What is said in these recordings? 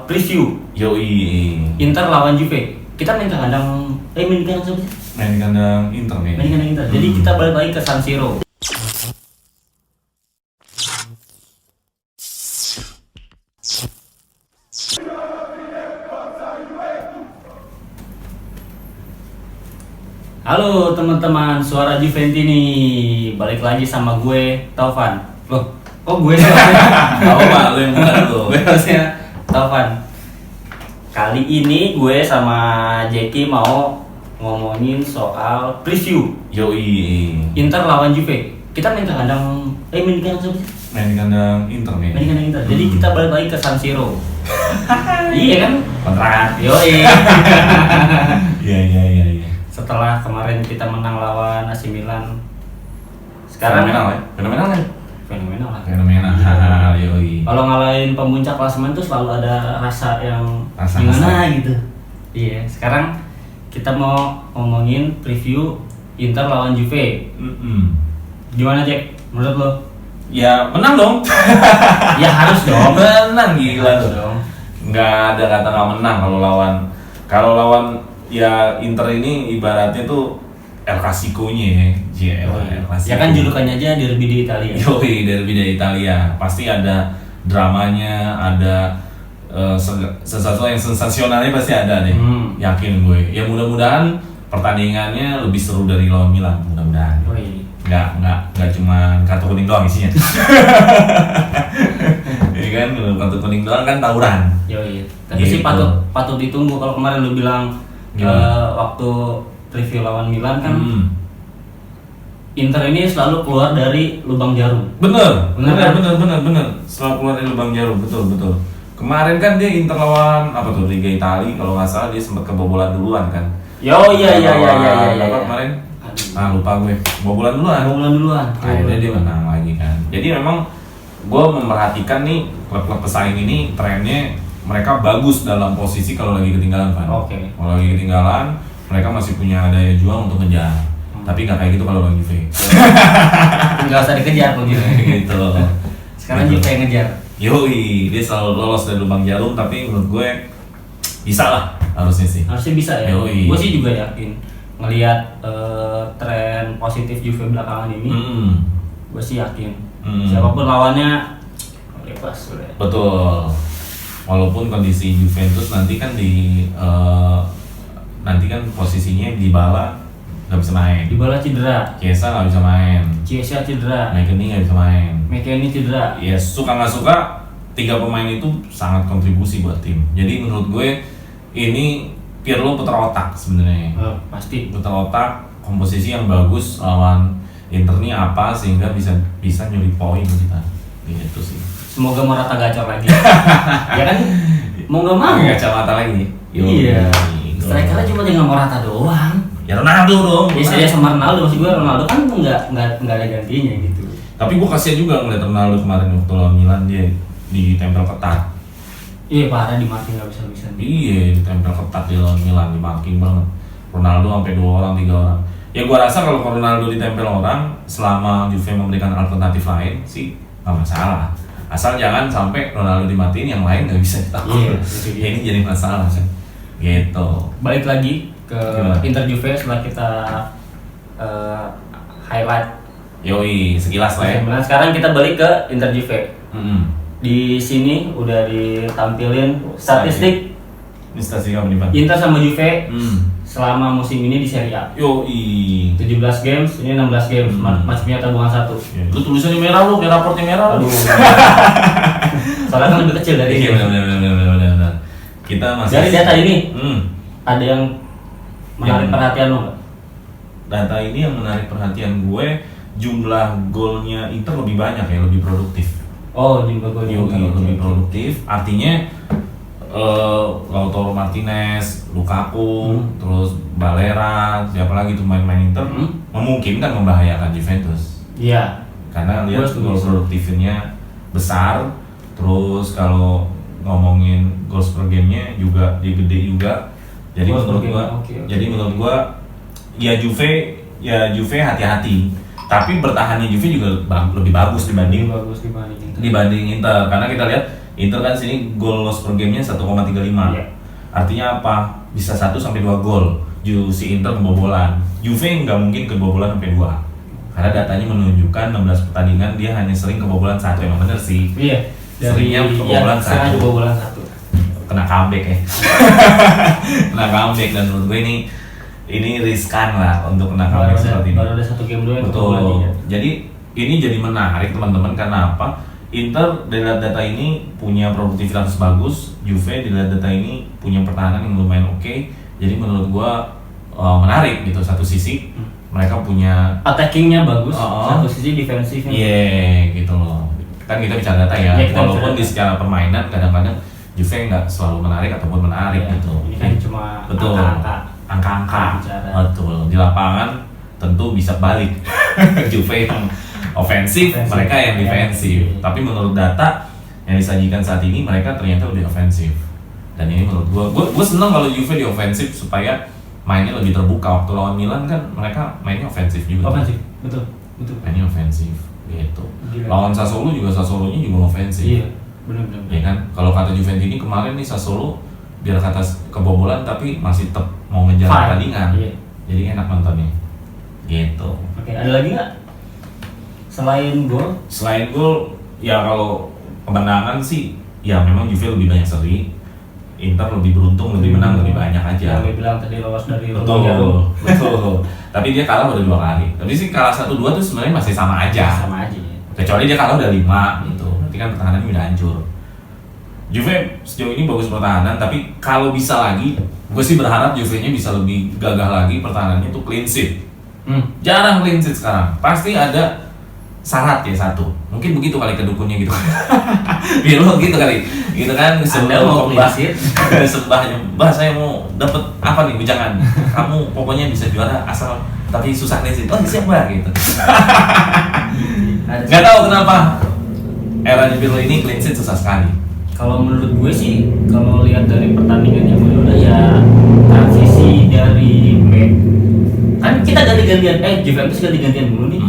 Preview Yoi. Inter lawan Juve. Kita main ke kandang main di kandang siapa sih? Main di kandang Inter nih. Main di kandang Inter. Jadi kita balik lagi ke San Siro. Halo teman-teman, suara Juventini balik lagi sama gue Taufan. Loh, kok gue sih? Tahu Pak, lu yang bukan lu. Gue harusnya Taufan. Kali ini gue sama Jeki mau ngomongin soal preview Yoi. Inter lawan Juve. Kita main ke kandang main di kandang siapa sih? Main di kandang Inter nih. Main di kandang Inter. Jadi kita balik lagi ke San Siro. Iya kan? Kontrak. Yoi. Iya. Setelah kemarin kita menang lawan AC Milan, sekarang Fenomenal ya? fenomenal lah. Fenomenal. Yoi. Kalau ngalahin pemuncak klasemen tuh selalu ada rasa yang Rasa gimana gitu. Iya, sekarang kita mau ngomongin preview Inter lawan Juve. Gimana Jack? Menurut lo? Ya menang dong. Ya harus dong. Menang gila Harus tuh. dong. Nggak ada kata nggak menang kalau lawan ya Inter ini ibaratnya tuh El Clasico-nya ya. El Clasico. Ya kan julukannya aja derby di Italia. Yoi, derby dari Italia. Pasti ada dramanya, ada sesuatu yang sensasionalnya pasti ada deh. Yakin gue. Ya mudah-mudahan pertandingannya lebih seru dari lawan Milan, mudah-mudahan. Nggak cuma kartu kuning doang isinya. Iya kan, kalau kartu kuning doang kan tawuran. Yoi. Tapi sih Gitu. patut ditunggu. Kalau kemarin lu bilang waktu review lawan Milan kan Inter ini selalu keluar dari lubang jarum. Bener. Bener. Selalu keluar dari lubang jarum, betul. Kemarin kan dia Inter lawan apa tuh Liga Italia, kalau nggak salah dia sempat kebobolan duluan kan. Iya. Apa kemarin? Lupa gue. Kebobolan duluan. Akhirnya dia menang lagi kan. Jadi memang gue memperhatikan nih klub-klub pesaing ini trennya mereka bagus dalam posisi kalau lagi ketinggalan kan. Oke. Kalau lagi ketinggalan mereka masih punya daya juang untuk ngejar. Tapi nggak kayak gitu kalau lawan Juve. Nggak usah dikejar kok gitu. Gitu. Sekarang Juve yang ngejar. Yoi, dia selalu lolos dari lubang jarum, tapi menurut gue bisa lah harusnya sih. Harusnya bisa ya. Yoi. Gue sih juga yakin ngelihat tren positif Juve belakangan ini. Gue sih yakin. Siapapun lawannya lepas udah. Betul. Walaupun kondisi Juventus nanti kan nanti kan posisinya Dybala nggak bisa main. Dybala cedera. Chiesa nggak bisa main. Chiesa cedera. McKennie nggak bisa main. McKennie cedera. Ya suka nggak suka, 3 pemain itu sangat kontribusi buat tim. Jadi menurut gue ini Pirlo putar otak sebenarnya. Pasti. Putar otak, komposisi yang bagus lawan Inter ini apa sehingga bisa nyuri poin kita. Gitu sih. Semoga Morata gacor lagi. Ya kan? Mau nggak mau. Kacamata lagi. Iya. Strikernya cuma dengan Morata doang. Ya Ronaldo dong. Ya saya sama Ronaldo, maksud gue Ronaldo kan nggak ada gantinya gitu. Tapi gue kasihan juga ngeliat Ronaldo kemarin waktu lawan Milan, dia ditempel ketat. Iya parah, di marking nggak bisa. Iya, ditempel ketat di lawan Milan, di marking banget. Ronaldo sampai 2 orang, 3 orang. Ya gue rasa kalau Ronaldo ditempel orang, selama Juve memberikan alternatif lain sih nggak masalah. Asal jangan sampai Ronaldo dimatiin, yang lain nggak bisa ditakluk. Iya, ini jadi masalah sih. Gitu. Balik lagi ke Inter Juve setelah kita highlight. Yoi, sekilas lah ya. Nah, sekarang kita balik ke Inter Juve. Di sini udah ditampilin statistik Ini statistik apa nih Pak? Inter sama Juve selama musim ini di Serie A. Yoi. 17 games, ini 16 games, masih punya tabungan 1. Lu tulisannya merah lu, kayak raportnya merah. Aduh. Soalnya kan lebih kecil dari Iya benar. Kita masih dari data ini ada yang menarik perhatian lo nggak? Data ini yang menarik perhatian gue, jumlah golnya Inter lebih banyak ya, lebih produktif. Oh, jumlah golnya Lebih produktif. Artinya Lautaro Martinez, Lukaku, terus Barella, siapa lagi tuh main-main Inter memungkinkan membahayakan Juventus. Iya. Karena lihat gol produktifnya besar, terus kalau ngomongin goals per gamenya juga dia gede juga. Jadi menurut gua ya Juve hati-hati. Tapi bertahannya Juve juga lebih bagus dibanding Inter. Karena kita lihat Inter kan sini goal loss per gamenya 1,35. Iya. Artinya apa? Bisa 1 sampai 2 gol. Si Inter kebobolan. Juve nggak mungkin kebobolan sampai 2. Karena datanya menunjukkan 16 pertandingan dia hanya sering kebobolan 1. Emang bener sih. Iya. Seringnya kebobolan 1. Kebobolan 1. Kena comeback ya. Kena comeback, dan menurut gue ini riskan lah untuk kena comeback seperti ini. Baru ada 1 game doang yang Betul. kebobolan 3. Jadi ini jadi menarik teman-teman, karena apa? Inter dilihat data ini punya produktivitas bagus, Juve dilihat data ini punya pertahanan yang lumayan oke. Jadi menurut gua menarik gitu. Satu sisi mereka punya attackingnya bagus, satu sisi defensifnya. Gitu loh. Kan kita bicara data ya. Walaupun di secara permainan kadang-kadang Juve nggak selalu menarik ataupun menarik gitu. Ini kan cuma betul. Angka-angka. Betul. Di lapangan tentu bisa balik. Juve yang ofensif, mereka yang defensif. Tapi menurut data yang disajikan saat ini, mereka ternyata lebih ofensif. Dan ini menurut gue senang kalau Juve di ofensif supaya mainnya lebih terbuka. Waktu lawan Milan kan mereka mainnya ofensif juga. Ofensif, betul. Mainnya ofensif, gitu. Gila. Lawan Sassuolo Sassuolo-nya juga ofensif. Iya, benar. Ya kan, kalau kata Juventini kemarin nih Sassuolo biar kata kebobolan tapi masih tetap mau ngejar pertandingan. Iya. Jadi enak nontonnya. Gitu. Oke, ada lagi nggak? Selain gol, ya kalau kemenangan sih, ya memang Juve lebih banyak seri, Inter lebih beruntung, lebih menang lebih banyak aja. Yang bilang tadi lolos dari betul. Tapi dia kalah udah 2 kali. Tapi sih kalah 1-2 tuh sebenarnya masih sama aja. Sama aja. Kecuali dia kalah udah 5 gitu. Berarti kan pertahanannya udah hancur. Juve sejauh ini bagus pertahanan, tapi kalau bisa lagi, gue sih berharap Juve-nya bisa lebih gagah lagi pertahanannya, itu clean sheet. Jarang clean sheet sekarang. Pasti ada syarat ya satu, mungkin begitu kali kedukunnya gitu. Biar lo gitu kali, gitu kan. Anda mau sembahnya, bah saya mau dapet apa nih bujangan, kamu pokoknya bisa juara asal tapi susah clean sheet. Oh siap bah gitu. Nggak tahu kenapa eranya Pirlo ini clean sheet susah sekali. Kalau menurut gue sih, kalau lihat dari pertandingan yang udah ya transisi dari back, kan kita ganti-gantian, Juventus ganti-gantian dulu nih.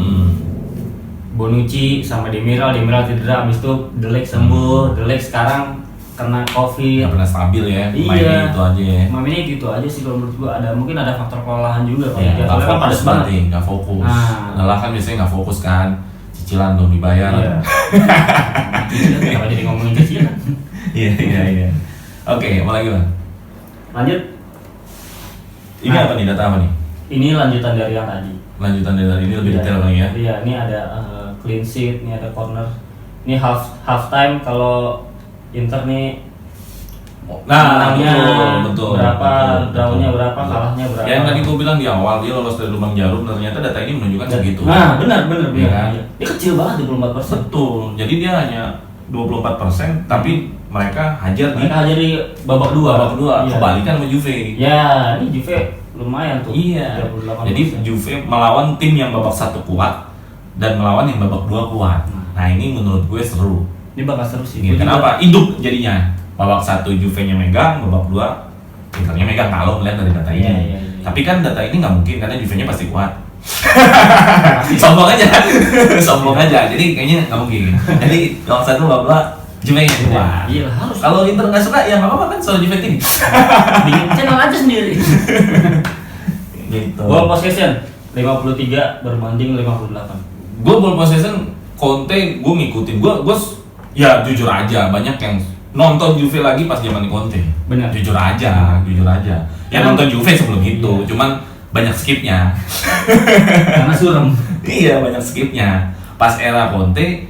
Bonucci sama Demiral cedera, abis itu De Ligt sembuh, De Ligt sekarang kena COVID. Nggak pernah stabil ya, mainnya gitu aja ya. Mainnya gitu aja sih kalau menurut gua, mungkin ada faktor kelelahan juga. Ya, Soalnya kan padas banget. Nggak fokus. Lelah kan biasanya nggak fokus kan, cicilan belum dibayar. Iya. Cicilan kenapa jadi ngomongin cicilan? Iya. Oke, apa lagi Bang? Lanjut. Ini apa nih, data apa nih? Ini lanjutan dari yang tadi. Lanjutan dari ini lebih detail lagi ya? Iya, ini ada clean sheet, ini ada corner. Ini half time kalau Inter nih. Betul. Berapa, drawnya berapa, kalahnya berapa. Yang tadi gue bilang di awal dia lolos dari lubang jarum, ternyata data ini menunjukkan segitu. Nah, benar. Ya, kan? Dia kecil banget 24%. Betul. Jadi dia hanya 24%, tapi mereka hajar di babak kedua. Iya. Kebalikan sama Juve. Ya, ini Juve lumayan tuh. Iya. Jadi Juve melawan tim yang babak 1 kuat dan melawan yang babak 2 kuat. Nah, ini menurut gue seru. Ini bakal seru sih. Gitu. Kenapa? Hidup jadinya. Babak 1 Juve-nya megang, babak 2 Internya megang kalau melihat dari data ini. Iya. Tapi kan data ini nggak mungkin karena Juve-nya pasti kuat. Sombong aja. Jadi kayaknya nggak mungkin. Jadi babak 1 babak 2 Juve-nya kuat. Iya, harus. Kalau Inter nggak suka ya nggak apa-apa kan, soal Juve ini. Bikin channel aja sendiri. Gitu. Ball possession 53 berbanding 58. Gue ball possession Conte gue ngikutin. Gue ya jujur aja banyak yang nonton Juve lagi pas zaman Conte. Benar. Jujur aja. Ya nonton Juve sebelum itu, cuman banyak skipnya. Karena suram. Iya, banyak skipnya. Pas era Conte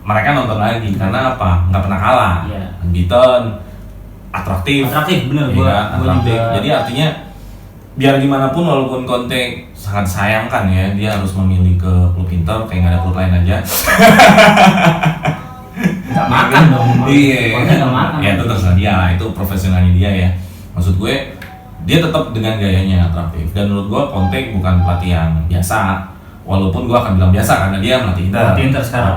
mereka nonton lagi karena apa? Nggak pernah kalah. Iya. Unbeaten, atraktif bener. Iya, atraktif. Juga. Jadi artinya biar gimana pun walaupun Conte sangat sayangkan ya, dia harus memilih ke klub Inter kayak nggak ada klub lain aja. Nggak makan dong. Iya. Nggak makan. Ya itu terserah dia lah, itu profesionalnya dia ya. Maksud gue dia tetap dengan gayanya atraktif, dan menurut gue Conte bukan pelatih yang biasa, walaupun gue akan bilang biasa karena dia melatih Inter sekarang.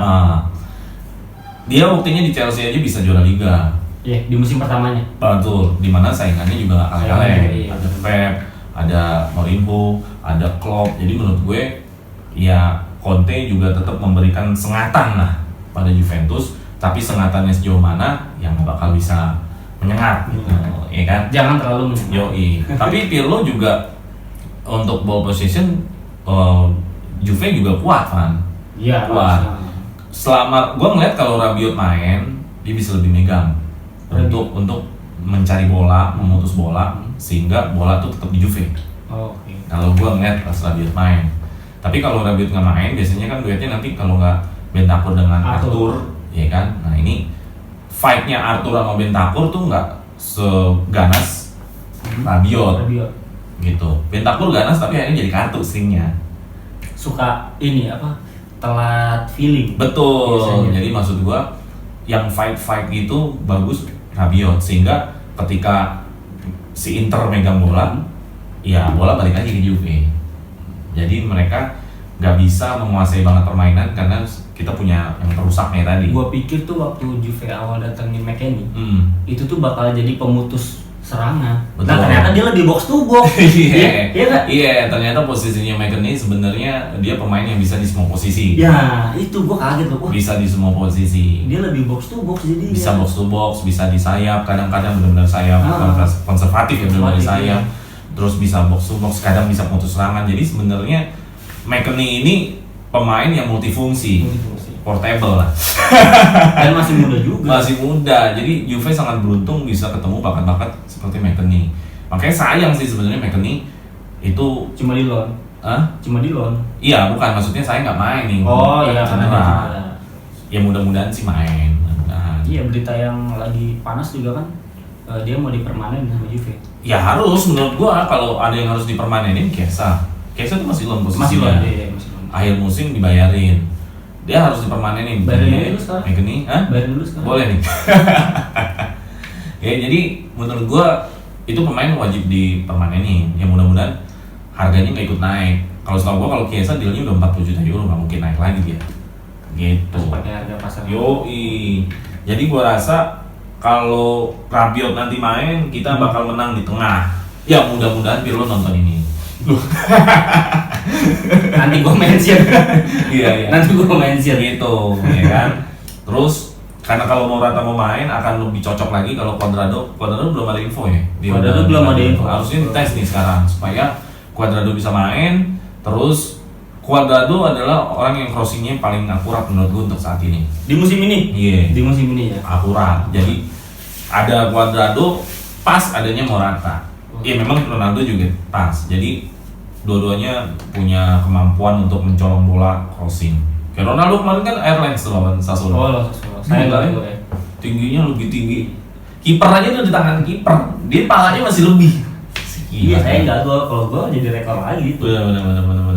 Dia buktinya di Chelsea aja bisa juara Liga. Iya, di musim pertamanya. Betul, dimana saingannya juga nggak kalah-kalah. Iya. Ada Pep, ada Mourinho, ada Klopp. Jadi menurut gue ya Conte juga tetap memberikan sengatan lah pada Juventus, tapi sengatannya sejauh mana yang nggak bakal bisa menyengat gitu, ya kan? Jangan terlalu menyengat. Yoi. Tapi Pirlo juga untuk ball position Juve juga kuat kan? Iya, kuat. Selama gue ngeliat kalau Rabiot main, dia bisa lebih megang untuk mencari bola, memutus bola, sehingga bola tuh tetap di Juve. Oke. Kalau gue ngeliat pas Rabiot main. Tapi kalau Rabiot nggak main, biasanya kan duetnya nanti kalau nggak Bentancur dengan Arthur, ya kan? Nah ini fight-nya Arthur sama Bentancur tuh nggak seganas Rabiot, gitu. Bentancur ganas tapi akhirnya jadi kartu seringnya. Suka ini apa? Telat feeling. Betul. Biasanya. Jadi maksud gue yang fight gitu bagus Rabiot, sehingga ketika si Inter megang bola, ya bola balik lagi ke Juve. Jadi mereka nggak bisa menguasai banget permainan karena kita punya yang perusaknya tadi. Gua pikir tuh waktu Juve awal datangin McKennie, itu tuh bakal jadi pemutus serangan. Betul. Nah ternyata dia lebih box to box. Iya, ternyata posisinya McKennie sebenarnya dia pemain yang bisa di semua posisi. Ya itu gua kaget loh. Bisa di semua posisi. Dia lebih box to box jadi. Bisa box to box, bisa di sayap, kadang-kadang benar-benar sayap konservatif ya benar-benar di sayap. Terus bisa box to box, kadang bisa putus serangan. Jadi sebenarnya McKennie ini pemain yang multifungsi. Portable lah. Dan masih muda juga. Masih muda. Jadi Juve sangat beruntung bisa ketemu bakat-bakat seperti McKennie. Makanya sayang sih sebenarnya McKennie itu cuma di loan. Cuma di loan. Iya, bukan, maksudnya saya nggak main nih. Oh iya, karena ya mudah-mudahan sih main. Mudah-mudahan. Iya, berita yang lagi panas juga kan, dia mau dipermanen sama Juve. Ya harus, menurut gua kalau ada yang harus dipermanenin Chiesa tuh masih loan posisinya. Masih loan, iya, masih loan. Akhir musim dibayarin. Dia harus dipermanenin. Bayarin dulu sekarang. McKennie, Bayarin dulu sekarang. Boleh nih. Ya, jadi menurut gua itu pemain wajib dipermanenin. Ya mudah-mudahan harganya nggak ikut naik. Kalau setahu gua kalau Chiesa dealnya udah 40 juta euro, nggak mungkin naik lagi dia. Gitu. Pakai harga pasar. Yoi. Jadi gua rasa kalau Rabiot nanti main, kita bakal menang di tengah. Ya mudah-mudahan Pirlo nonton ini. Nanti gue mention. Iya. Nanti gue mention gitu, ya kan. Terus karena kalau Morata mau main akan lebih cocok lagi kalau Cuadrado belum ada info ya. Cuadrado belum ada info. Harusnya dites nih sekarang supaya Cuadrado bisa main. Terus Cuadrado adalah orang yang crossingnya paling akurat menurut gue untuk saat ini. Di musim ini? Iya. Di musim ini ya. Akurat. Jadi ada Cuadrado pas adanya Morata. Iya memang Ronaldo juga pas. Jadi dua-duanya punya kemampuan untuk mencolong bola crossing. Kayak Ronaldo kemarin kan Airlines lawan Sassuolo. Oh, Sassuolo. Saya enggak tahu ya. Tingginya lebih tinggi. Kiper aja udah di tangan kiper. Dia palanya masih lebih. Iya, saya enggak tahu kalau gue jadi rekor lagi itu. Benar.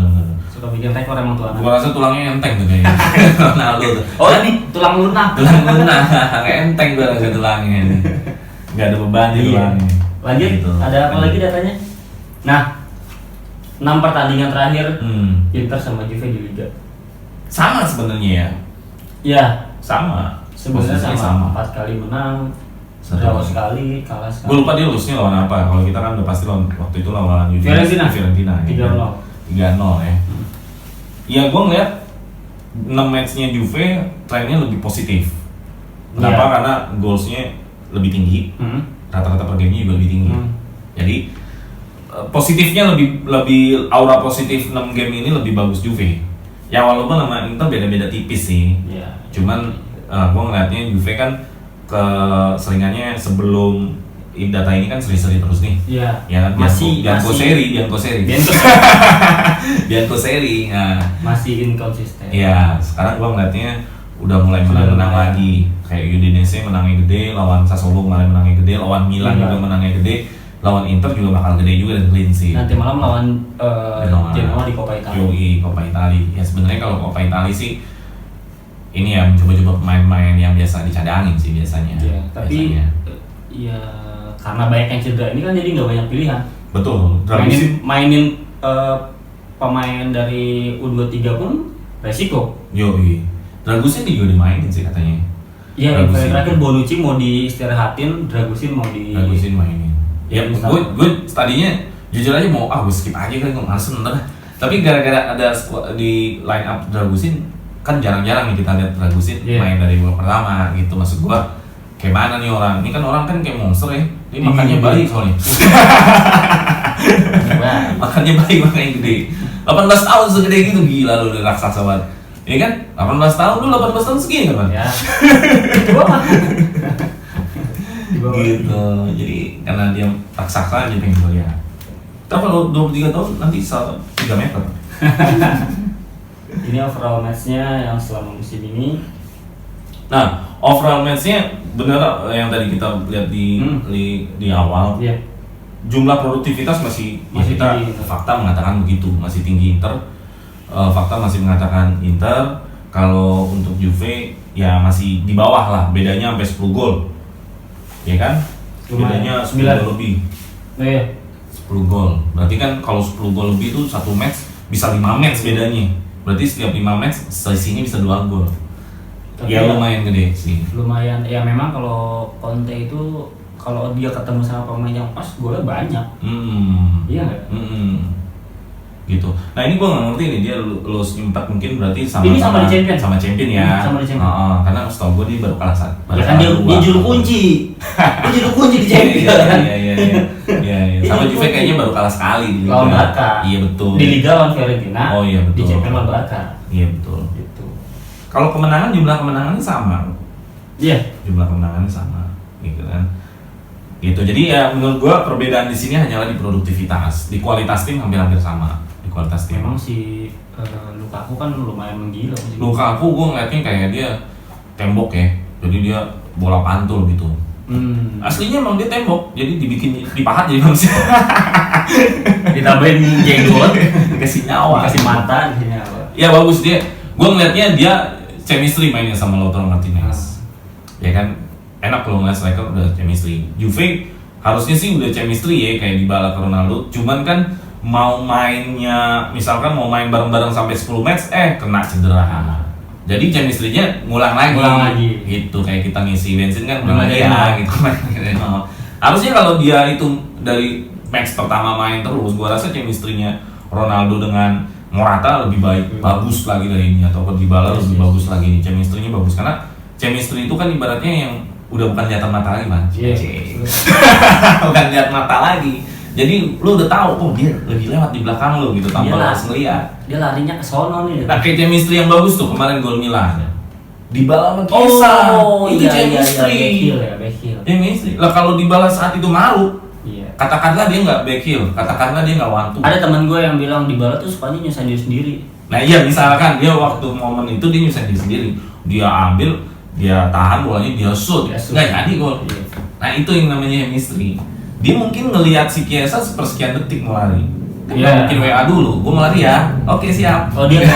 Suka bikin rekor emang tuh anak. Gua rasa tulangnya enteng tuh kayaknya. Ronaldo tuh. Oh, ini tulang lunak. Tulang lunak. Enteng gua rasa tulangnya. Enggak ada beban di tulangnya. Lanjut, Gitu. ada apa lagi datanya? Nah, 6 pertandingan terakhir Inter sama Juve di Liga. Sama sebenarnya ya. Ya, Sama. sebenarnya Posisinya sama. 4 kali menang, draw sekali, kalah sekali. Gue lupa dia lulusnya lawan apa. Kalau kita kan udah pasti lawan waktu itu lawan Fiorentina. 3-0 ya. Ya gue ngeliat 6 matchnya Juve trennya lebih positif. Kenapa? Iya. Karena goalsnya lebih tinggi. Rata-rata per gamenya juga lebih tinggi. Jadi positifnya lebih aura positif 6 game ini lebih bagus Juve. Ya walaupun sama Inter beda-beda tipis sih. Iya. Cuman gue ngeliatnya Juve kan keseringannya sebelum data ini kan seri-seri terus nih. Iya. Ya kan Bianco seri. Nah, masih inkonsisten. ya sekarang gue ngeliatnya udah mulai menang lagi. Kayak Udinese menangnya gede, lawan Sassuolo kemarin menangnya gede, lawan Milan juga menangnya gede, lawan Inter juga bakal gede juga dan clean sih. Nanti malam lawan Genoa di Coppa Italia. Yoi, Coppa Italia. Ya sebenarnya kalau Coppa Italia sih ini ya mencoba-coba pemain-pemain yang biasa dicadangin sih biasanya. Iya, tapi ya karena banyak yang cedera ini kan jadi nggak banyak pilihan. Betul. Mainin pemain dari U23 pun resiko. Yoi. Dragusin juga dimainin sih katanya. Iya, terakhir Bonucci mau diistirahatin, Dragusin mainin. Ya, gue tadinya jujur aja mau gue skip aja kan, gue males nonton. Tapi gara-gara ada di line up Dragusin, kan jarang-jarang nih kita lihat Dragusin main dari babak pertama gitu. Maksud gua kayak mana nih orang? Ini kan orang kan kayak monster ya. Ini makannya bayi soalnya. Makannya bayi makanya gede. 18 tahun segede gitu, gila lu udah raksasa banget. Iya kan? 18 tahun lu 18 tahun segini kan? Ya. Itu banget. Gitu. Jadi karena dia raksasa aja pengen gua lihat. Tapi kalau 23 tahun nanti 3 meter. Ini overall match-nya yang selama musim ini. Nah, overall match-nya bener yang tadi kita lihat di awal. Iya. Jumlah produktivitas masih kita tinggi. Fakta mengatakan begitu, masih tinggi Inter. Fakta masih mengatakan Inter. Kalau untuk Juve ya masih di bawah lah, bedanya sampai 10 gol. Ya kan? Bedanya 10 gol lebih. Iya. 10 gol. Berarti kan kalau 10 gol lebih itu satu match bisa 5 match bedanya. Berarti setiap 5 match selisihnya bisa 2 gol. Tapi ya lumayan gede sih. Lumayan. Ya memang kalau Conte itu kalau dia ketemu sama pemain yang pas golnya banyak. Iya nggak? Gitu. Nah ini gua nggak ngerti nih, dia lulus 4 mungkin berarti sama ini sama di Champion. Sama Champion ya. Sama di Champion. Karena setahu gua dia baru kalah saat. Ya kan dia juru kunci. Dia juru kunci di Champion. Iya. Sama Juve kayaknya baru kalah sekali di Liga. Lawan Barca. Iya betul. Di Liga lawan Fiorentina. Oh iya betul. Di Champion lawan Barca. Iya betul. Gitu. Kalau kemenangan, jumlah kemenangannya sama. Iya. Jumlah kemenangannya sama, gitu kan. Gitu. Jadi ya menurut gua perbedaan di sini hanyalah di produktivitas. Di kualitas tim hampir-hampir sama. Di kualitas tim. Memang si Lukaku kan lumayan menggila. Lukaku gua ngeliatnya kayak dia tembok ya. Jadi dia bola pantul gitu. Aslinya emang dia tembok, jadi dibikin dipahat jadi manusia. Ditambahin jenggot, dikasih nyawa, dikasih mata, dikasih nyawa. Ya bagus dia. Gua ngeliatnya dia chemistry mainnya sama Lautaro Martinez. Ya kan enak kalau ngeliat striker udah chemistry. Juve harusnya sih udah chemistry ya kayak Dybala ke Ronaldo. Cuman kan mau mainnya misalkan mau main bareng-bareng sampai 10 match kena cedera. Jadi chemistry-nya ngulang lagi. Gitu kayak kita ngisi bensin kan ulang lagi ya gitu. Harusnya kalau dia itu dari match pertama main terus, gua rasa chemistry-nya Ronaldo dengan Morata lebih baik, bagus lagi dari ini, atau Dybala lebih bagus lagi nih, chemistry-nya bagus karena chemistry itu kan ibaratnya yang udah bukan lihat mata lagi, Man. Bukan lihat mata lagi. Jadi lu udah tahu, oh dia lebih lewat di belakang lu gitu tanpa lu harus ngeliat. Dia larinya ke sono nih. Nah, kayak chemistry yang bagus tuh kemarin gol Milan. Dybala sama Chiesa. Itu chemistry. Chemistry. Lah kalau Dybala saat itu maruk, katakanlah dia nggak back heel, katakanlah dia nggak one two. Ada teman gue yang bilang Dybala tuh sukanya nyusahin diri sendiri. Nah iya, misalkan dia waktu momen itu dia nyusahin diri sendiri, dia ambil, dia tahan bolanya, dia shoot, nggak jadi gol. Nah itu yang namanya chemistry. Dia mungkin ngelihat si Chiesa sepersekian detik mau lari. Mungkin WA dulu, gue mau lari ya. Oke siap. Oh dia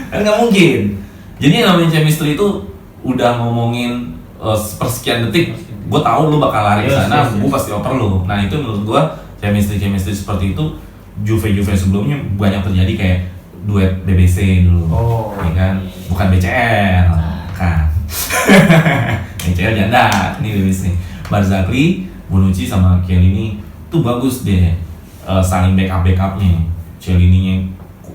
kan nggak mungkin. Jadi yang namanya chemistry itu udah ngomongin sepersekian detik. Gue tahu lu bakal lari ke sana, gue pasti oper lu. Nah itu menurut gue chemistry seperti itu Juve sebelumnya banyak terjadi kayak duet BBC dulu, ya kan? Bukan BCL, kan? BCL janda, ini BBC. Barzagli, Bonucci sama Chiellini tuh bagus deh, saling backupnya. Chiellini-nya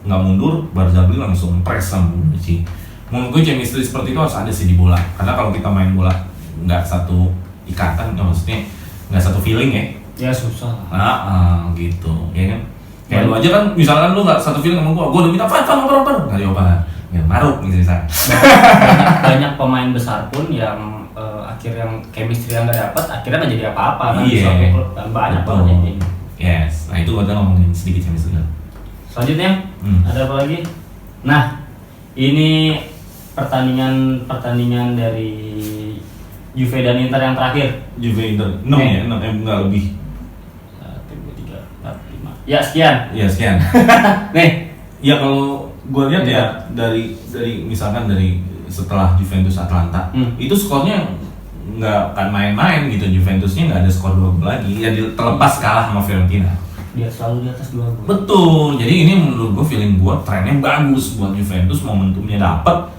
nggak mundur, Barzagli langsung press sama Bonucci. Menurut gue chemistry seperti itu harus ada sih di bola, karena kalau kita main bola nggak satu ikatan, maksudnya nggak satu feeling ya. Ya susah. Gitu, ya kan? Kayak lu aja kan, misalkan lu nggak satu feeling sama gua udah minta fan oper, nggak dioper, ya maruk gitu misalnya. Banyak pemain besar pun yang akhirnya yang chemistry yang nggak dapat, akhirnya nggak jadi apa-apa kan? Iya. Banyak banget ini. Yes, nah itu gua udah ngomongin sedikit chemistry. Selanjutnya ada apa lagi? Nah, ini pertandingan dari Juve dan Inter yang terakhir. Juve Inter 6 ya, 6 enggak lebih. 1, 2, 3, 4, 5. Ya sekian. Nih, ya kalau gue lihat ya dari misalkan dari setelah Juventus Atalanta itu skornya nggak akan main-main gitu. Juventusnya nggak ada skor 2 gol lagi ya, terlepas kalah sama Fiorentina. Dia selalu di atas 2 gol. Betul. Jadi ini menurut gue feeling gue trennya bagus buat Juventus, momentumnya dapat.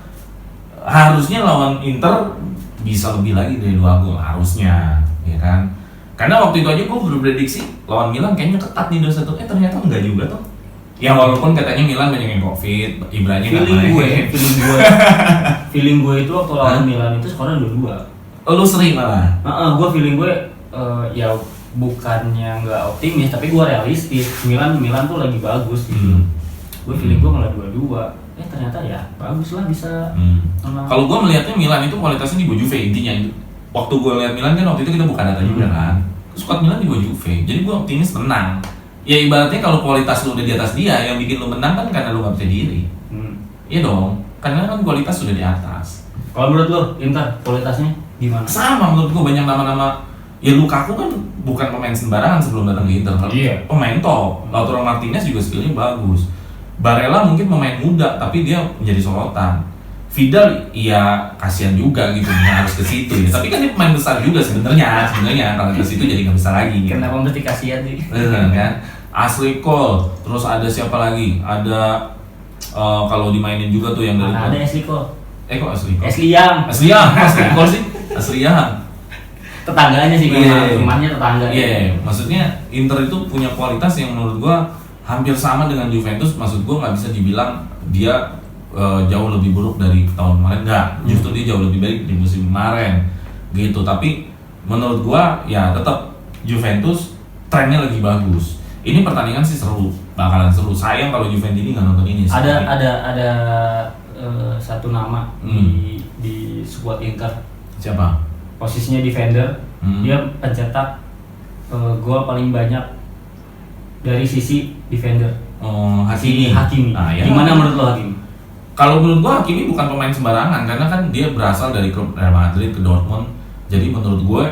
Harusnya lawan Inter bisa lebih lagi dari 2 gol harusnya, ya kan? Karena waktu itu aja gue berprediksi lawan Milan kayaknya ketat nih 2-1. Ternyata enggak juga tuh. Ya walaupun katanya Milan banyak yang Covid, Ibrahnya nggak main. Feeling gue itu waktu lawan Milan itu skornya 2-2. Oh, lu sering malah? Gue feeling gue ya bukannya nggak optimis, tapi gue realistis. Milan tuh lagi bagus gitu. Gue feeling gue malah 2-2. Ternyata ya bagus lah bisa. Kalau gue melihatnya Milan itu kualitasnya di bawah Juve intinya. Waktu gue lihat Milan kan waktu itu kita bukan data juga kan. Squad Milan di bawah Juve, jadi gue optimis menang. Ya ibaratnya kalau kualitas lu udah di atas dia, yang bikin lu menang kan karena lu nggak percaya diri. Iya dong, karena kan kualitas sudah di atas. Kalau menurut lu Inter kualitasnya gimana? Sama menurut gue, banyak nama-nama. Ya Lukaku kan bukan pemain sembarangan sebelum datang ke Inter. Iya. Pemain top. Lautaro Martinez juga skillnya bagus. Barella mungkin pemain muda tapi dia menjadi sorotan. Vidal ya kasihan juga gitu, nggak harus ke situ ya. Tapi kan dia pemain besar juga sebenarnya kalau ke situ jadi nggak bisa lagi. Gitu. Kenapa mesti kasihan sih? Kan? Ashley Cole, terus ada siapa lagi? Ada kalau dimainin juga tuh yang dari ada Ashley Cole. Kok Ashley Cole? Ashley Cole sih? Ashley Young. Tetangganya sih, rumahnya tetangga. Iya, maksudnya Inter itu punya kualitas yang menurut gua hampir sama dengan Juventus. Maksud gua nggak bisa dibilang dia jauh lebih buruk dari tahun kemarin, enggak. Justru dia jauh lebih baik di musim kemarin gitu. Tapi menurut gua ya tetap Juventus trennya lagi bagus. Ini pertandingan sih seru, bakalan seru. Sayang kalau Juventus ini nggak nonton ini. Ada satu nama di squad Inter. Siapa? Posisinya defender. Dia pencetak gol paling banyak dari sisi defender. Hakimi. Nah, ya. Gimana menurut lo Hakimi? Kalau menurut gua Hakimi bukan pemain sembarangan, karena kan dia berasal dari klub Real Madrid ke Dortmund. Jadi menurut gua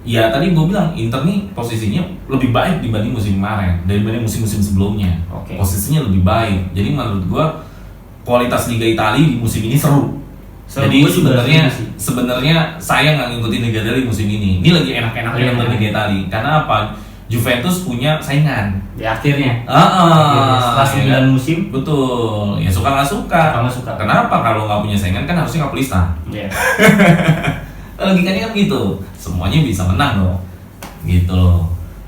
ya tadi gua bilang Inter nih posisinya lebih baik dibanding musim kemarin, dibanding musim-musim sebelumnya. Posisinya lebih baik. Jadi menurut gua kualitas Liga Italia di musim ini seru. Jadi sebenarnya saya nggak ngikutin Liga Italia musim ini. Ini lagi enak-enaknya nonton Liga Italia. Karena apa? Juventus punya saingan di akhirnya. Setelah 9 musim. Betul. Ya suka nggak suka. Kenapa? Kalau nggak punya saingan kan harusnya Kapolista. Iya. Logikanya kan gitu. Semuanya bisa menang loh. Gitu.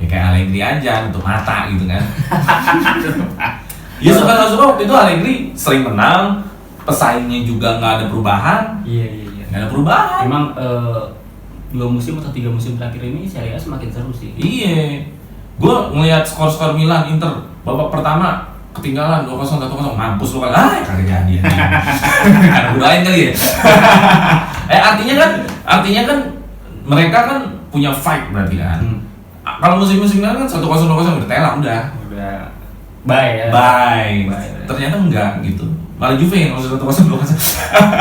Ya kayak Allegri aja untuk mata gitu kan. Ya suka nggak suka waktu itu Allegri sering menang. Pesaingnya juga nggak ada perubahan. Iya. Nggak ada perubahan. Emang 2 musim atau 3 musim terakhir ini Serie A semakin seru sih. Iya. Gue ngelihat skor Milan Inter babak pertama ketinggalan 2-0 1-0, mampus lu kan. Kagak jadi. Karena gudain kali ya. Artinya kan mereka kan punya fight berarti kan. Kalau musim-musim kan 1-0 2-0 udah telak udah. Bye. Ternyata enggak gitu. Malah Juve yang kalau 1-0 2-0.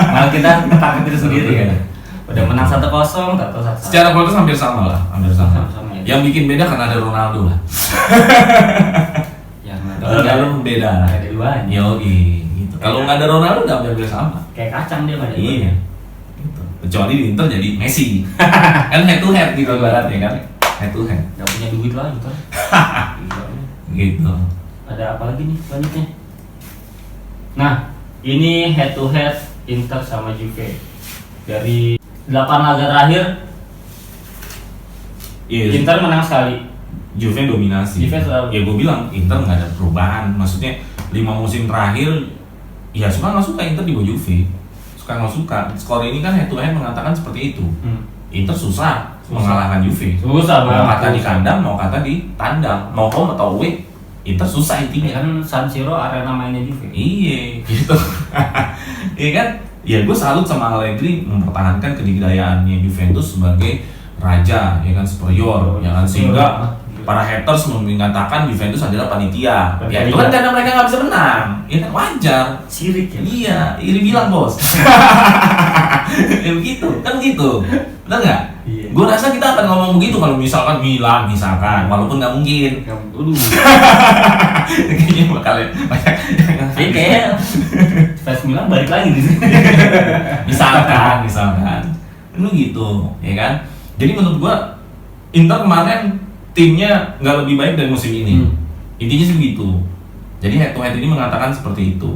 Malah kita takut itu sendiri kan. Udah menang 1-0 atau 1-1. Secara kualitas hampir sama lah, sama ya. Yang bikin beda karena ada Ronaldo lah. Ronaldo beda. Ada duanya. Yoi, gitu. Kalau nggak ada Ronaldo nggak hampir sama. Kayak kacang dia nggak ada. Iya. Gitu. Kecuali di Inter jadi Messi. Kan head to head gitu ibaratnya kan. Head to head. Nggak punya duit lah gitu. Gitu. Ada apa lagi nih selanjutnya? Nah, ini head to head Inter sama Juve. Dari 8 laga terakhir, Inter menang sekali. Juve dominasi. Ya gue bilang Inter nggak ada perubahan. Maksudnya 5 musim terakhir, ya suka nggak suka Inter di bawah Juve. Suka nggak suka. Skor ini kan head to head mengatakan seperti itu. Inter susah mengalahkan Juve. Susah. Mau kata di kandang, mau kata di tandang, mau home atau away, Inter susah intinya. Kan San Siro arena mainnya Juve. Iya, gitu. Iya kan? Ya gue salut sama Allegri mempertahankan kedikdayaannya Juventus sebagai raja, ya kan, superior, ya kan, sehingga para haters mengatakan Juventus adalah panitia. Ya itu kan karena mereka nggak bisa menang, ya kan, wajar. Sirik ya? Iya, iri bilang bos. Ya begitu, kan gitu, benar nggak? Iya. Gue rasa kita akan ngomong begitu kalau misalkan Milan, walaupun nggak mungkin. Kayaknya bakal banyak. Ini kayak fans Milan balik lagi di sini. misalkan, lu gitu, ya kan? Jadi menurut gua Inter kemarin timnya nggak lebih baik dari musim ini. Intinya sih begitu. Jadi head to head ini mengatakan seperti itu.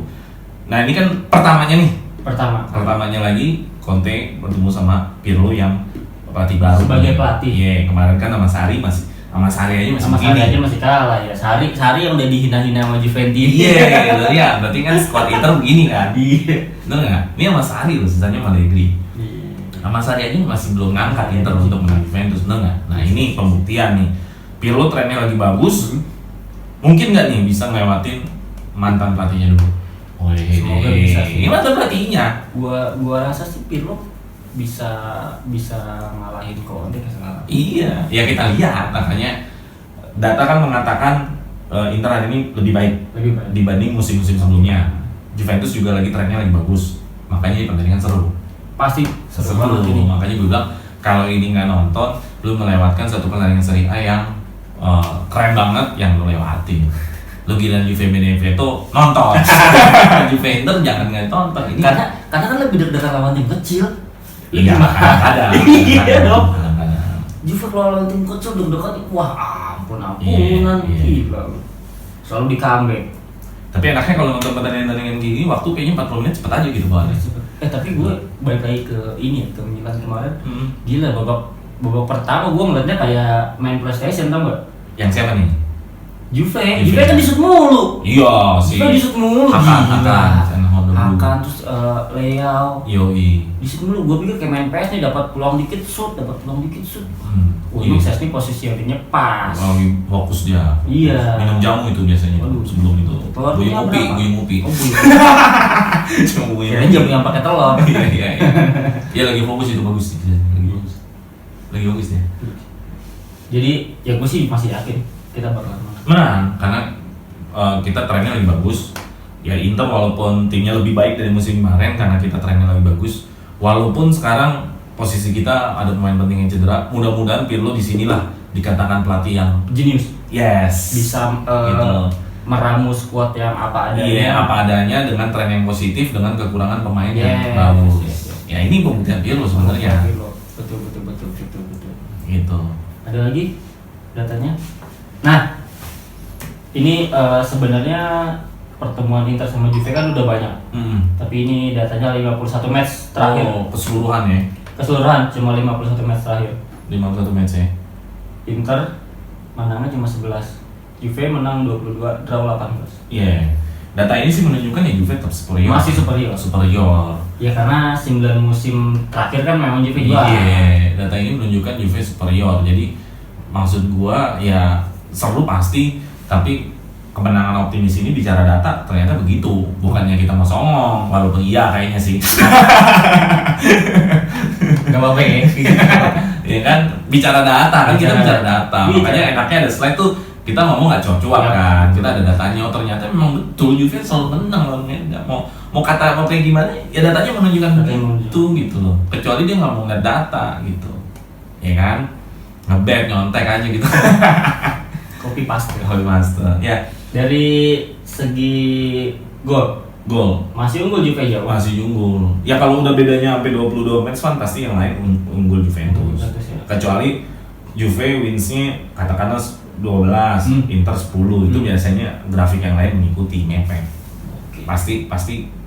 Nah ini kan pertamanya nih. Pertamanya lagi Conte bertemu sama Pirlo yang pelatih baru. Sebagai pelatih. Iya, kemarin kan sama Sarri masih sama Sarri aja masih sama begini. Sarri aja masih kalah ya. Sarri yang udah dihina-hina sama Juventus. Iya, ya, berarti kan squad Inter begini kan. Iya. Bener nggak? Ini sama Sarri loh, sisanya Allegri. Sama Sarri aja masih belum ngangkat Inter untuk menang Juventus, bener nggak? Nah ini pembuktian nih. Pirlo trennya lagi bagus. Mungkin nggak nih bisa ngelewatin mantan pelatihnya dulu? Semoga bisa sih. Ini mantan pelatihnya. Gua rasa sih Pirlo bisa ngalahin Conte salah. Iya, ya kita lihat makanya data kan mengatakan Inter hari ini lebih baik dibanding musim-musim sebelumnya. Juventus juga lagi trennya lagi bagus, makanya pertandingan seru. Pasti seru banget ini. Makanya gue bilang kalau ini nggak nonton, lu melewatkan satu pertandingan Serie A yang keren banget yang lu lewatin. Lu giliran Juve Benevento nonton, Juve Inter jangan nggak tonton. Ini Karena kan lebih dekat lawan tim kecil. iya ada. Iya dong. Juve kalau lawan tim kecil deg-degan, wah ampunan gila. Selalu di comeback. Tapi enaknya kalau nonton pertandingan gini waktu kayaknya 40 menit cepet aja gitu Bang. Tapi gue balik lagi ke ini ke Milan kemarin. Gila babak pertama gue ngeliatnya kayak main PlayStation tau gak? Yang siapa nih? Juve kan di-shoot mulu. Iya sih. Juve di-shoot mulu. Hakan terus Leao. Yoi. Di-shoot mulu. Gue pikir kayak main PS nih dapat peluang dikit shoot. Untuk Sesni posisi artinya pas. Lagi fokus dia. Iya. Minum jamu itu biasanya sebelum itu. Buyung Upi. Cuma buyung. Kirain jamu yang pakai telur. Iya. Iya lagi fokus itu bagus sih. Lagi bagus ya. Jadi ya gue sih masih yakin kita bakal menang karena kita trennya lagi bagus. Ya Inter walaupun timnya lebih baik dari musim kemarin karena kita trennya lagi bagus. Walaupun sekarang posisi kita ada pemain penting yang cedera, mudah-mudahan Pirlo di sinilah dikatakan pelatih yang jenius. Yes. Bisa gitu. meramu squad yang apa adanya. Iya, apa adanya dengan tren yang positif dengan kekurangan pemain yang bagus. Ya ini pembuktian Pirlo sebenarnya. Betul. Gitu. Ada lagi datanya? Nah, ini sebenarnya pertemuan Inter sama Juve kan udah banyak. Tapi ini datanya 51 match terakhir. Oh, keseluruhan ya. Keseluruhan cuma 51 match terakhir. 51 match ya. Inter menangnya cuma 11. Juve menang 22, draw 18. Iya. Data ini sih menunjukkan ya Juve tetap superior. Masih superior. Ya karena 9 musim terakhir kan memang Juve juara. Iya, data ini menunjukkan Juve superior. Jadi maksud gua ya seru pasti, tapi kemenangan optimis ini bicara data ternyata begitu. Bukannya kita mau songong, walaupun iya kayaknya sih. Gak apa-apa ya. Ya kan bicara data kan kita bicara data. Makanya enaknya ada slide tuh kita ngomong nggak cuak-cuak kan. Kita ada datanya. Oh ternyata memang betul Juve selalu menang loh. Nggak mau kata apa kayak gimana? Ya datanya menunjukkan begitu gitu loh. Kecuali dia nggak mau ngeliat data gitu. Ya kan? Nge-bet nyontek aja gitu. Copy paste. Ya. Dari segi gol masih unggul Juve jauh. Masih unggul. Ya kalau udah bedanya sampai 22 match kan pasti yang lain unggul Juventus. Kecuali Juve winsnya katakanlah 12, Inter 10 itu biasanya grafik yang lain mengikuti mepet. Pasti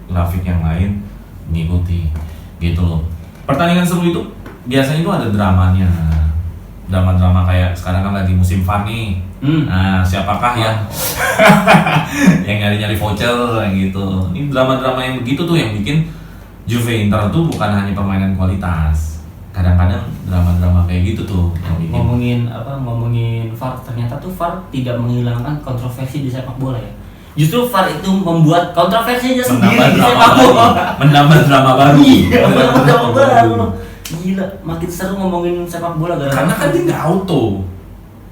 grafik yang lain mengikuti gitu loh. Pertandingan seru itu biasanya itu ada dramanya. Drama-drama kayak sekarang kan lagi musim VAR nih. Nah, siapakah yang yang nyari-nyari voucher gitu. Ini drama-drama yang begitu tuh yang bikin Juve Inter tuh bukan hanya permainan kualitas. Kadang-kadang drama-drama kayak gitu tuh yang bikin. Ngomongin VAR, ternyata tuh VAR tidak menghilangkan kontroversi di sepak bola ya. Justru VAR itu membuat kontroversinya sendiri di sepak bola. Menambah drama baru. Iya, menambah drama baru. Gila, makin seru ngomongin sepak bola karena kan dia nggak auto,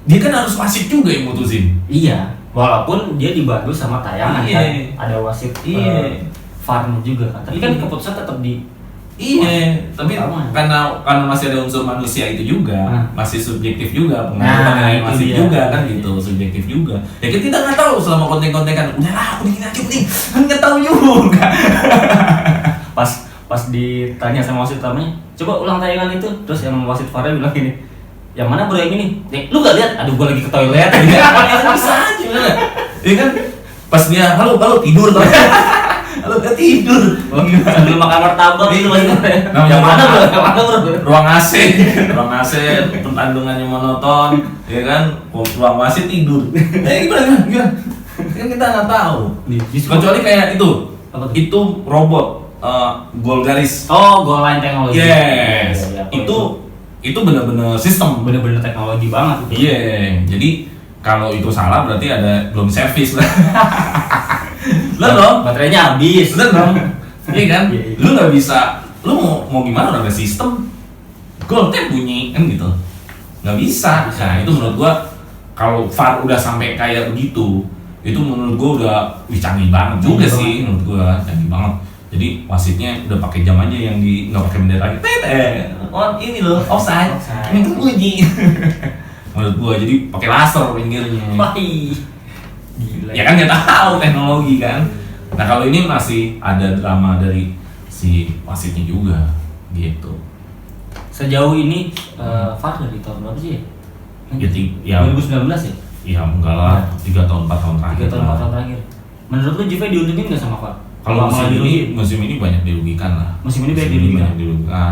dia kan harus wasit juga yang mutusin. Iya, walaupun dia dibantu sama tayangan kan, ada wasit VAR-nya juga kan. Tapi kan keputusan tetap di. Iya, tapi karena masih ada unsur manusia itu juga, masih subjektif juga, pengambilan wasit juga kan gitu, subjektif juga. Ya kita nggak tahu selama konten-konten kan, udahlah, udah aja kan nggak tahu juga. Pas ditanya sama wasit utamanya, coba ulang tayangan itu, terus yang wasit VAR bilang gini, yang mana bro yang ini? Lu gak lihat? Aduh gua lagi ke toilet. Bisa aja, ya kan? Pas dia halo tidur tuh. Lu gak tidur. Oh gimana? Sambil makan martabak itu maksudnya. Yang mana bro? Yang mana bro? Ruang AC, ruang AC pertandingannya monoton, ya kan? Ruang wasit tidur. Gimana? Kan kita nggak tahu. Kecuali kayak itu, itu robot gol garis. Oh, goal line teknologi. Yes, Ya, itu benar-benar sistem. Bener-bener teknologi banget. Iya, jadi kalau itu salah berarti ada belum servis lah. Bener dong? Baterainya habis. Bener dong? Iya kan? Iya. Lu nggak bisa, lu mau gimana udah ada sistem? Gol kan bunyi kan gitu. Nggak bisa. Nah itu menurut gua kalau VAR udah sampai kayak begitu, itu menurut gua udah canggih banget juga sih menurut gua, canggih banget. Jadi wasitnya udah pakai jam aja yang nggak pakai bendera lagi. Oh ini loh offside. Ini tuh bunyi. Menurut gua jadi pakai laser pinggirnya. Wah, gila. Ya kan nggak tahu teknologi kan. Nah kalau ini masih ada drama dari si wasitnya juga gitu. Sejauh ini VAR dari tahun berapa sih? Ya 2019 ya? Ya enggak lah, 3 tahun 4 tahun terakhir. 3 tahun 4 tahun terakhir. Menurut lu Juve diuntungin nggak sama VAR? Kalau musim ini banyak dirugikan lah. Musim ini banyak dirugikan.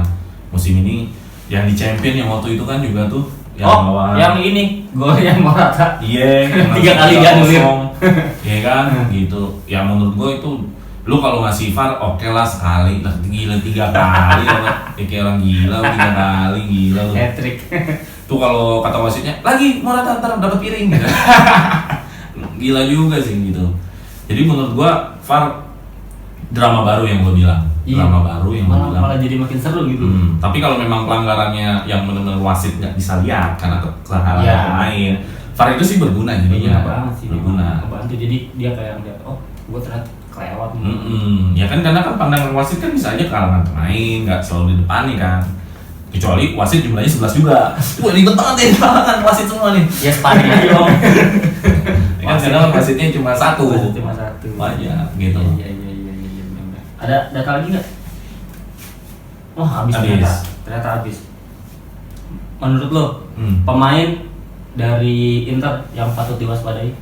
Musim ini yang di champion yang waktu itu kan juga tuh yang ini gol yang Morata. Iya, 3 kali dianulir. Iya kan, gitu. Ya menurut gue itu lu kalau ngasih VAR oke lah sekali lah, gila 3 kali ya kayak orang gila 3 kali gila lu. Hat-trick. Tuh kalau kata wasitnya lagi Morata ntar dapat piring gitu. Gila juga sih gitu. Jadi menurut gua VAR drama baru yang gua bilang. Drama baru yang gua bilang. Malah jadi makin seru gitu. Tapi kalau memang pelanggarannya yang benar-benar wasit nggak bisa lihat karena kesalahan pemain, VAR itu sih berguna jadinya. Berguna. Membantu jadi dia kayak ngeliat gua ternyata kelewat. Ya kan karena kan pandangan wasit kan bisa aja kalangan pemain, nggak selalu di depan nih kan. Kecuali wasit jumlahnya 11 juga. Wah ribet banget ya kalangan wasit semua nih. Ya sparring aja dong. Kan kadang wasitnya cuma satu. Banyak gitu. Iya benar. Ada data lagi nggak? Wah habis. Ternyata habis. Menurut lo pemain dari Inter yang patut diwaspadai?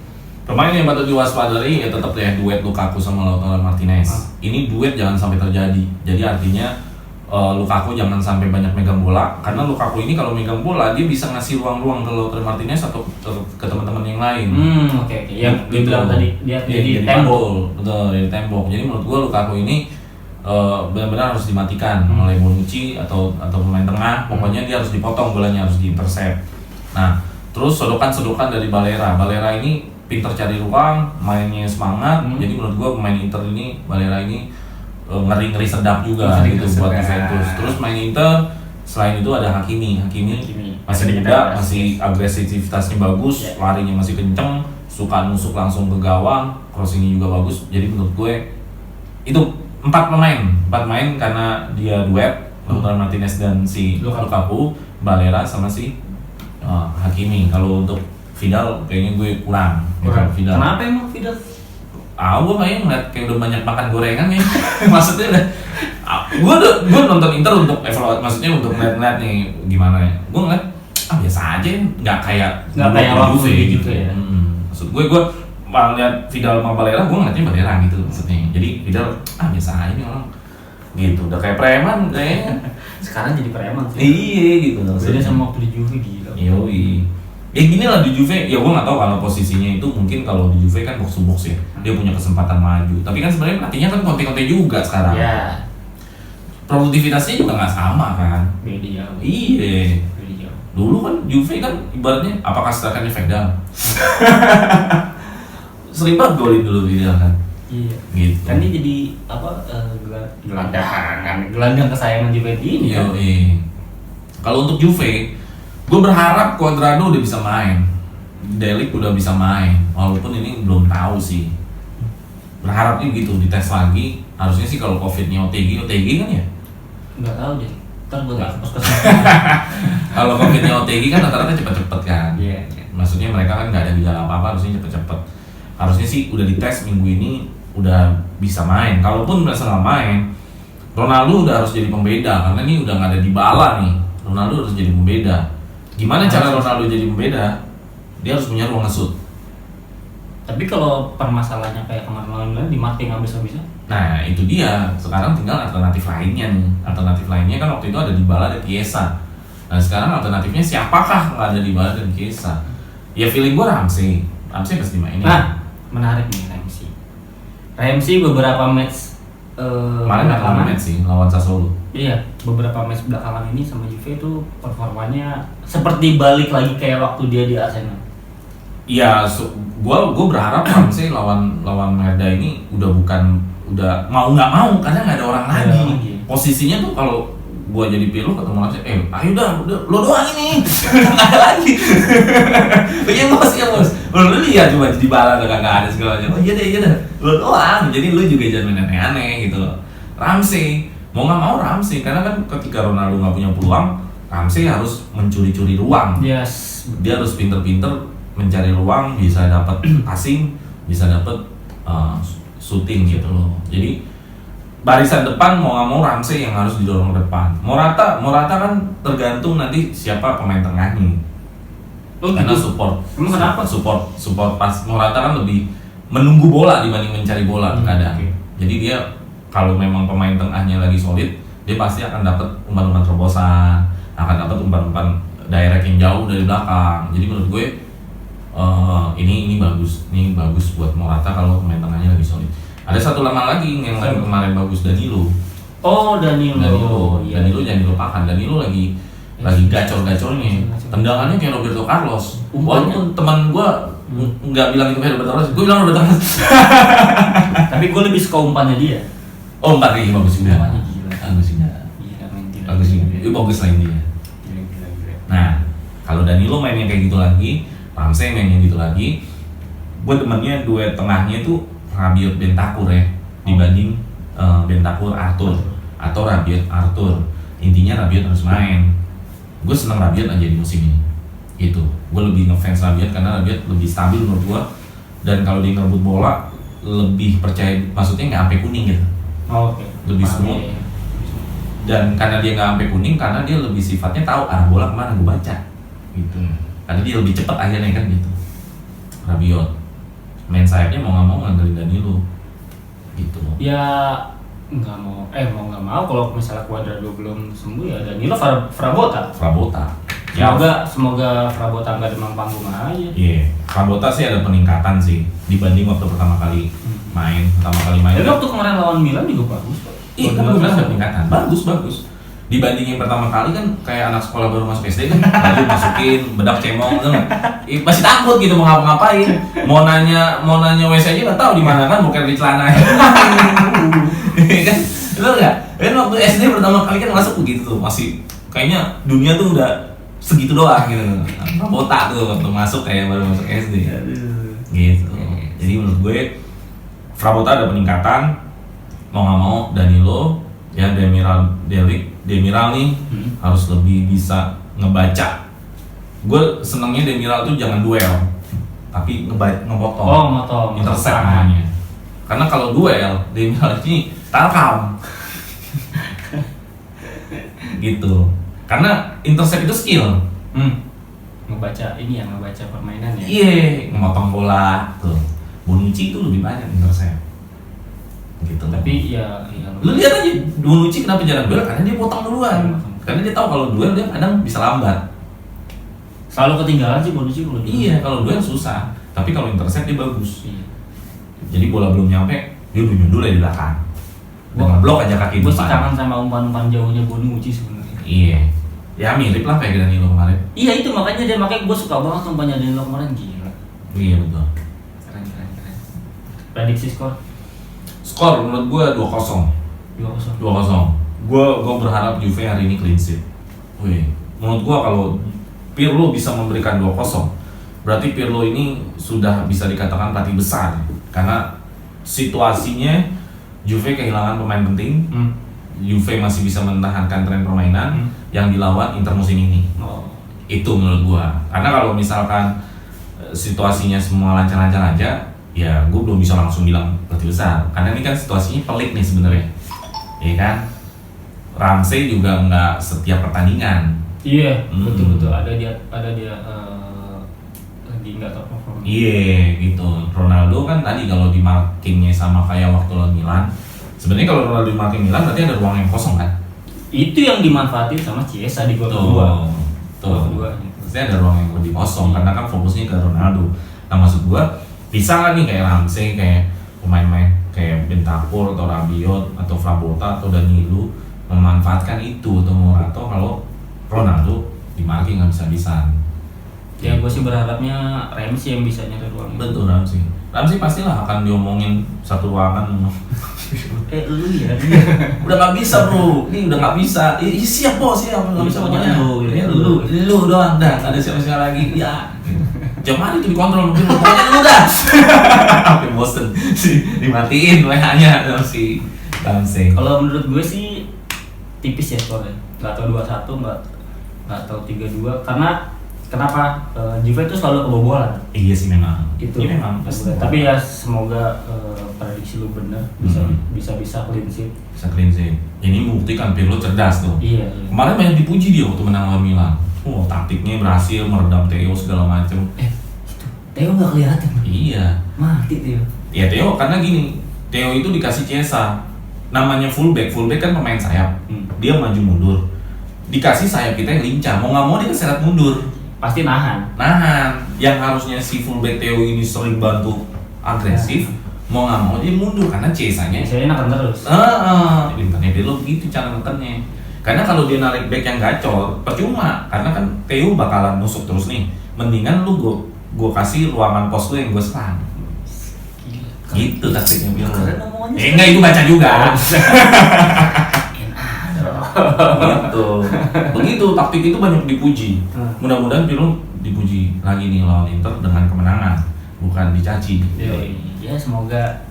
Pemain yang patut diwaspadai ya tetap ya duet Lukaku sama Lautaro Martinez. Ini duet jangan sampai terjadi. Jadi artinya Lukaku jangan sampai banyak megang bola karena Lukaku ini kalau megang bola dia bisa ngasih ruang-ruang ke Lautaro Martinez atau ke teman-teman yang lain. Oke. Yang dibilang tadi dia jadi tembok. Betul, jadi tembok. Jadi menurut gua Lukaku ini benar-benar harus dimatikan oleh Bonucci atau pemain tengah. Pokoknya dia harus dipotong bolanya, harus diintercept. Nah, terus sodokan dari Balera. Balera ini pintar cari ruang, mainnya semangat. Jadi menurut gua pemain Inter ini Balera ini ngeri sedap juga gitu buat Juventus. Terus main Inter selain itu ada Hakimi masih muda, masih agresivitasnya bagus, larinya masih kenceng, suka nusuk langsung ke gawang, crossingnya juga bagus. Jadi menurut gue itu 4 pemain karena dia duet Lautaro Martinez dan si Lukaku, Balera sama si Hakimi. Kalau untuk Vidal kayaknya gue kurang. Vidal. Kenapa emang Vidal? Gue kayaknya ngeliat kayak udah banyak makan gorengan ya. Maksudnya udah gue nonton Inter untuk evaluasi, maksudnya untuk ngeliat nih gimana ya. Gue ngeliat biasa aja, nggak kayak waktu gitu ya. Maksud gue malah lihat Vidal sama Balera, gue ngeliatnya Balera gitu maksudnya. Jadi Vidal biasa aja nih orang gitu, udah kayak preman kayaknya. Sekarang jadi preman sih. Iya gitu. Beda sama waktu di Juve gila. Yoi. Ya gini lah di Juve, ya gue nggak tahu kalau posisinya itu mungkin kalau di Juve kan box to box ya, dia punya kesempatan maju. Tapi kan sebenarnya pelatihnya kan konte-konte juga sekarang. Ya. Produktivitasnya juga nggak sama kan. Beda jauh. Iya. Dulu kan Juve kan ibaratnya apakah strikernya Vidal? Sering banget golin dulu Vidal kan. Iya. Gitu. Kan dia jadi gelandang kesayangan Juve ini. Iya. Kalau untuk Juve, gue berharap Cuadrado udah bisa main, Delik udah bisa main, walaupun ini belum tahu sih. Berharapnya gitu dites lagi. Harusnya sih kalau COVID-nya OTG kan ya? Nggak tahu deh. Ntar gue nggak kepes. Kalau COVID-nya OTG kan rata-rata cepet-cepet kan. Iya. Maksudnya mereka kan nggak ada gejala apa-apa, harusnya cepet-cepet. Harusnya sih udah dites minggu ini udah bisa main. Kalaupun merasa nggak main, Ronaldo udah harus jadi pembeda karena ini udah nggak ada Dybala nih. Ronaldo harus jadi pembeda. Gimana cara Ronaldo jadi pembeda? Dia harus punya ruang nge-shoot. Tapi kalau permasalahannya kayak kemarin-kemarin di marketing habis-habisan. Nah itu dia, sekarang tinggal alternatif lainnya nih. Alternatif lainnya kan waktu itu ada Dybala dan Chiesa. Nah sekarang alternatifnya siapakah nggak ada Dybala dan Chiesa? Ya feeling gue Ramsey pasti mainin. Nah menarik nih Ramsey beberapa match kemarin nggak kalah match sih lawan Sassuolo. Iya, beberapa match belakangan ini sama Juve itu performanya seperti balik lagi kayak waktu dia di Arsenal. Iya, gue berharap Ramsey lawan Merda ini udah mau nggak mau karena nggak ada orang lagi. Posisinya tuh kalau gue jadi Pirlo ketemu Ramsey, ayo udah lo doang ini, nggak ada lagi. Iya bos, lo lihat coba di bala udah nggak ada segala macam. Oh iya deh, lo doang. Jadi lo juga jangan main aneh-aneh gitu loh. Ramsey mau nggak mau Ramsey karena kan ketika Ronaldo nggak punya peluang, Ramsey harus mencuri-curi ruang. Yes. Dia harus pinter-pinter mencari ruang, bisa dapat passing, bisa dapat shooting gitu loh. Jadi barisan depan mau nggak mau Ramsey yang harus didorong ke depan. Morata kan tergantung nanti siapa pemain tengahnya. Karena support. Emang kenapa? Support pas Morata kan lebih menunggu bola dibanding mencari bola kadang. Okay. Jadi dia kalau memang pemain tengahnya lagi solid, dia pasti akan dapat umpan-umpan terobosan, akan dapat umpan-umpan direct yang jauh dari belakang. Jadi menurut gue ini bagus buat Morata kalau pemain tengahnya lagi solid. Ada satu nama lagi yang kemarin bagus, Danilo. Oh Danilo. Iya. Danilo jangan dilupakan. Danilo lagi gacor-gacornya. Tendangannya kayak Roberto Carlos. Walaupun teman gue nggak bilang itu kayak Roberto Carlos, gue bilang Roberto Carlos. Tapi gue lebih suka umpannya dia. Oh umpan dia bagus juga. Umpannya gila. Bagus juga. Bagus juga. Itu bagus lain dia. Gila. Nah kalau Danilo mainnya kayak gitu lagi, Ramsey mainnya gitu lagi, gue temennya duet tengahnya itu Rabiot Bentancur ya dibanding Bentancur Arthur atau Rabiot Arthur. Intinya Rabiot harus main. Gue seneng Rabiot aja di musim ini. Gitu. Gue lebih ngefans Rabiot karena Rabiot lebih stabil menurut gue. Dan kalau dia ngerebut bola lebih percaya, maksudnya nggak sampai kuning gitu. Oh, oke. Lebih smooth. Dan karena dia nggak sampai kuning, karena dia lebih sifatnya tahu arah bola kemana gue baca. Gitu. Karena dia lebih cepat akhirnya kan gitu. Rabiot main sayapnya mau nggak mau ngandelin Danilo gitu. Ya mau nggak mau kalau misalnya Cuadrado belum sembuh ya Danilo Frabotta. Semoga Frabotta nggak demam panggung aja. Iya, Frabotta sih ada peningkatan sih dibanding waktu pertama kali main. Tapi waktu kemarin lawan Milan juga bagus. Iya, kan bilang ada peningkatan. Bagus. Dibandingin pertama kali kan kayak anak sekolah baru masuk SD kan, lalu masukin bedak cemong gitu kan. Masih takut gitu mau ngapa-ngapain. Mau nanya WC aja nggak tahu di mana kan, bukan di celana. Kan, betul nggak? Kan waktu SD pertama kali kan masuk begitu tuh, masih kayaknya dunia tuh udah segitu doang gitu. Botak tuh waktu masuk kayak baru masuk SD. Gitu. Jadi menurut gue Frabotta ada peningkatan, mau nggak mau Danilo ya Demiral nih harus lebih bisa ngebaca. Gue senengnya Demiral tuh jangan duel, tapi ngebotong. Motong. Intercept namanya. Karena kalau duel Demiral ini tarkam. Gitu. Karena intercept itu skill. Ngebaca permainan ya. Iya, ngemotong bola tuh. Bonucci itu lebih banyak intercept. Gitu. Tapi ya lu lihat aja Bonucci kenapa jarang duel, karena dia potong duluan. Karena dia tahu kalau duel dia kadang bisa lambat. Selalu ketinggalan sih Bonucci kalau duel. Iya, kalau duel susah. Tapi kalau intercept dia bagus. Iya. Jadi bola belum nyampe, dia udah nyundul dari belakang. Dia ngeblok aja kaki Gue depan. sih kangen sama umpan-umpan jauhnya Bonucci sebenarnya. Iya. Ya mirip lah kayak Danilo kemarin. Iya itu makanya gue suka banget umpannya Danilo kemarin, gila. Iya betul. Keren. Prediksi skor? Skor menurut gue 2-0. 2-0. Gue berharap Juve hari ini clean sheet. Menurut gue kalau Pirlo bisa memberikan 2-0, berarti Pirlo ini sudah bisa dikatakan pelatih besar. Karena situasinya Juve kehilangan pemain penting. Juve masih bisa menahankan tren permainan yang dilawan Inter musim ini. Itu menurut gue. Karena kalau misalkan situasinya semua lancar-lancar aja, ya gue belum bisa langsung bilang pelatih besar. Karena ini kan situasinya pelik nih sebenarnya. Iya kan? Ramsey juga nggak setiap pertandingan. Iya, betul. Ada dia lagi nggak top perform. Iya gitu. Ronaldo kan tadi kalau di markingnya sama kayak waktu lawan Milan. Sebenarnya kalau Ronaldo di marking Milan berarti ada ruang yang kosong kan? Itu yang dimanfaatin sama Chiesa di gol kedua. Pasti ada ruang yang lebih kosong karena kan fokusnya ke Ronaldo. Nah maksud gua bisa nggak nih kayak Ramsey, kayak pemain-pemain kayak Bentancur atau Rabiot atau Frabotta atau Danilo memanfaatkan itu atau Morata kalau Ronaldo di marking nggak bisa-bisa. Ya gue sih berharapnya Ramsey yang bisa nyari ruang. Betul Ramsey pastilah akan diomongin satu ruangan. Lu ya. Udah nggak bisa bro, ini udah nggak bisa. Siap nggak bisa pokoknya. Lu doang, dah nggak ada siapa-siapa lagi. Ya. Jam hari itu dikontrol mungkin pokoknya lu dah. Sampai bosen sih dimatiin WA-nya si Ramsey. Kalau menurut gue sih tipis ya skornya. Nggak tahu 2-1, nggak tahu 3-2 karena kenapa Juve itu selalu kebobolan. Iya sih memang. Itu ya, memang. tapi ya semoga prediksi lu benar bisa clean sheet. Bisa clean sheet. Ini membuktikan Pirlo cerdas tuh. Iya. Kemarin banyak dipuji dia waktu menang lawan Milan. Taktiknya berhasil meredam Theo segala macem. Itu Theo nggak kelihatan. Iya. Mati Theo. Ya Theo karena gini, Theo itu dikasih Chiesa. Namanya fullback kan pemain sayap. Dia maju mundur. Dikasih sayap kita yang lincah. Mau nggak mau dia keseret mundur. Pasti nahan. Yang harusnya si fullback Theo ini sering bantu agresif, mau nggak mau dia mundur karena Chiesa-nya neken terus. Jadi makanya dia lo begitu cara nekennya. Karena kalau dia narik back yang gacor, percuma. Karena kan Theo bakalan nusuk terus nih. Mendingan lu gue kasih ruangan pos lu yang gue serang. Gitu taktiknya Pirlo. Enggak, itu baca juga. Begitu taktik itu banyak dipuji. Mudah-mudahan Pirlo dipuji lagi nih lawan Inter dengan kemenangan, bukan dicaci. Ya semoga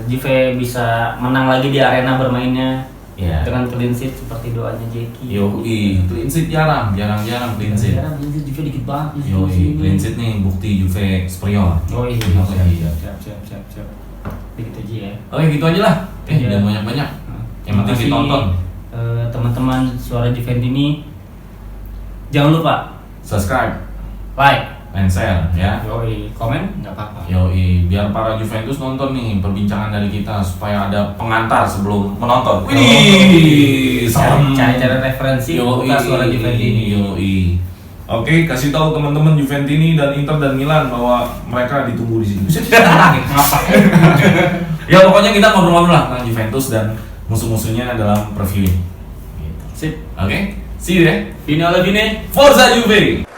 Juve bisa menang lagi di arena bermainnya. Ya. Dengan clean sheet seperti doanya Jeki. Clean sheet jarang clean sheet. Jarang clean sheet Juve dikit banget. Clean sheet nih bukti Juve superior. Siap. Begitu aja ya. Gitu aja lah. Jangan banyak-banyak. Yang penting ditonton. Teman-teman Suara Juventus ini jangan lupa subscribe, like, and share ya. Komen nggak apa-apa. Biar para Juventus nonton nih perbincangan dari kita supaya ada pengantar sebelum menonton. Cari referensi buka Suara Juventus ini. Oke, kasih tahu teman-teman Juventus ini dan Inter dan Milan bahwa mereka ditunggu di sini. Ngapain? Ya pokoknya kita ngobrol-ngobrol lah tentang Juventus dan musuh-musuhnya dalam preview. Sip. Oke, see you ya. Fine alla fine. Forza Juve.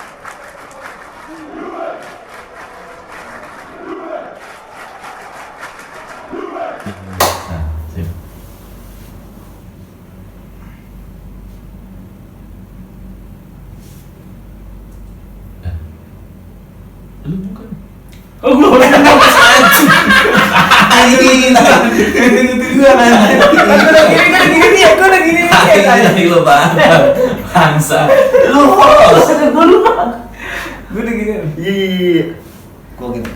Lu bukan? Oh, gue udah ngomong anjing. Ini Gue udah gini. lu bangsa. Lu host. Gue lupa. Gue udah gini. Iya. Gua gitu.